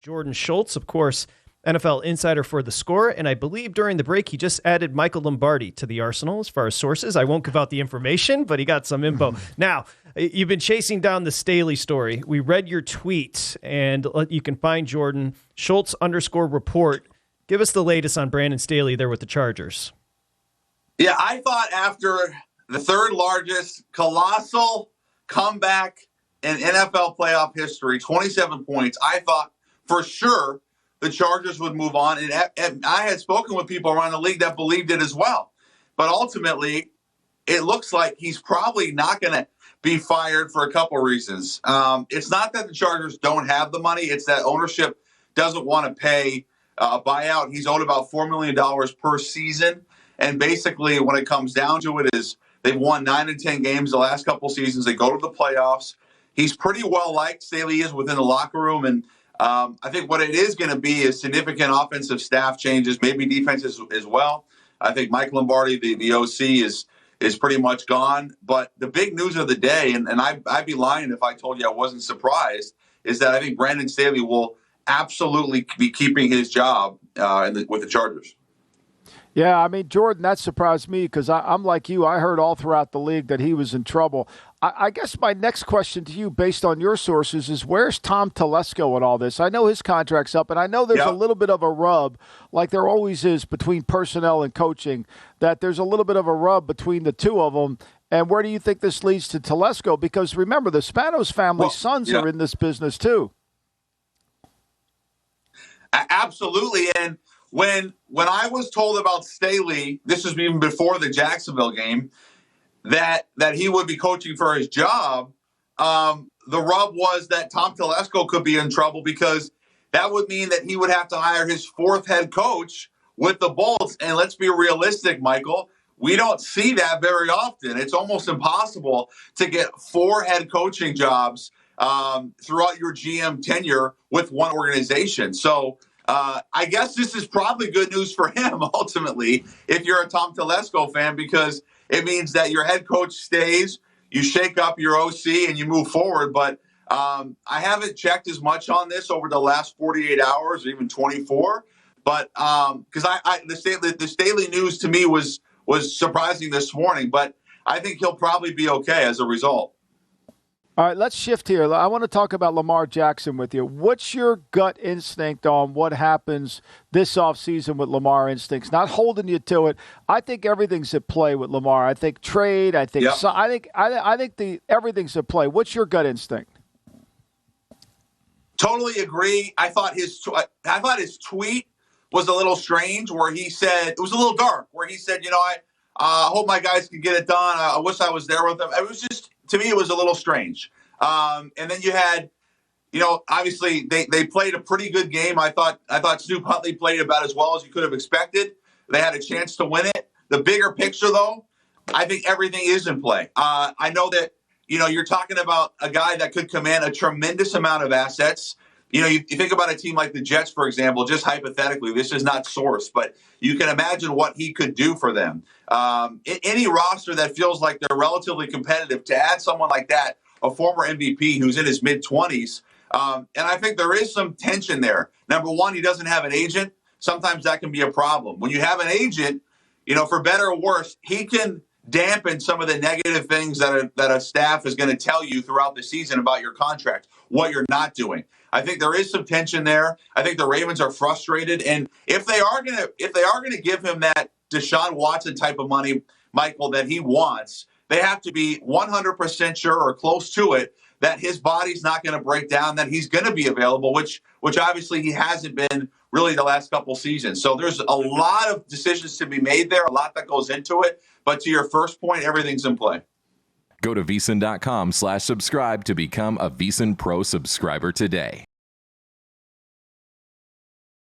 Jordan Schultz, of course, NFL insider for The Score, and I believe during the break he just added Michael Lombardi to the arsenal as far as sources. I won't give out the information, but he got some info. Now, you've been chasing down the Staley story. We read your tweet, and you can find Jordan Schultz _report. Give us the latest on Brandon Staley there with the Chargers. Yeah, I thought after the third largest colossal comeback in NFL playoff history, 27 points, I thought for sure the Chargers would move on. And I had spoken with people around the league that believed it as well. But ultimately, it looks like he's probably not going to be fired for a couple of reasons. It's not that the Chargers don't have the money. It's that ownership doesn't want to pay a buyout. He's owed about $4 million per season. And basically, when it comes down to it, is they've won 9 and 10 games the last couple seasons. They go to the playoffs. He's pretty well liked, Staley is, within the locker room. And I think what it is going to be is significant offensive staff changes, maybe defenses as well. I think Mike Lombardi, the OC, is pretty much gone. But the big news of the day, and I'd be lying if I told you I wasn't surprised, is that I think Brandon Staley will absolutely be keeping his job with the Chargers. Yeah, I mean, Jordan, that surprised me because I'm like you. I heard all throughout the league that he was in trouble. I guess my next question to you, based on your sources, is where's Tom Telesco in all this? I know his contract's up, and I know there's a little bit of a rub, like there always is between personnel and coaching, that there's a little bit of a rub between the two of them. And where do you think this leads to Telesco? Because remember, the Spanos family's sons are in this business too. Absolutely, and when I was told about Staley, this was even before the Jacksonville game, that he would be coaching for his job, the rub was that Tom Telesco could be in trouble because that would mean that he would have to hire his fourth head coach with the Bolts. And let's be realistic, Michael, we don't see that very often. It's almost impossible to get 4 head coaching jobs throughout your GM tenure with one organization. So I guess this is probably good news for him, ultimately, if you're a Tom Telesco fan, because it means that your head coach stays, you shake up your OC, and you move forward. But I haven't checked as much on this over the last 48 hours or even 24. But because the Staley news to me was surprising this morning. But I think he'll probably be okay as a result. All right, let's shift here. I want to talk about Lamar Jackson with you. What's your gut instinct on what happens this offseason with Lamar instincts? Not holding you to it. I think everything's at play with Lamar. I think trade. I think I think everything's at play. What's your gut instinct? Totally agree. I thought his tweet was a little strange, where he said it was a little dark, where he said, I hope my guys can get it done. I wish I was there with them. It was just, to me, it was a little strange. And then you had, obviously they played a pretty good game. I thought Snoop Huntley played about as well as you could have expected. They had a chance to win it. The bigger picture, though, I think everything is in play. I know that, you're talking about a guy that could command a tremendous amount of assets. You think about a team like the Jets, for example, just hypothetically, this is not source, but you can imagine what he could do for them. Any roster that feels like they're relatively competitive, to add someone like that, a former MVP who's in his mid-20s, and I think there is some tension there. Number one, he doesn't have an agent. Sometimes that can be a problem. When you have an agent, for better or worse, he can dampen some of the negative things that a staff is going to tell you throughout the season about your contract, what you're not doing. I think there is some tension there. I think the Ravens are frustrated, and if they are going to give him that Deshaun Watson type of money, Michael, that he wants, they have to be 100% sure or close to it that his body's not going to break down, that he's going to be available, which obviously he hasn't been really the last couple seasons. So there's a lot of decisions to be made there, a lot that goes into it. But to your first point, everything's in play. Go to VSiN.com/subscribe to become a VSiN Pro subscriber today.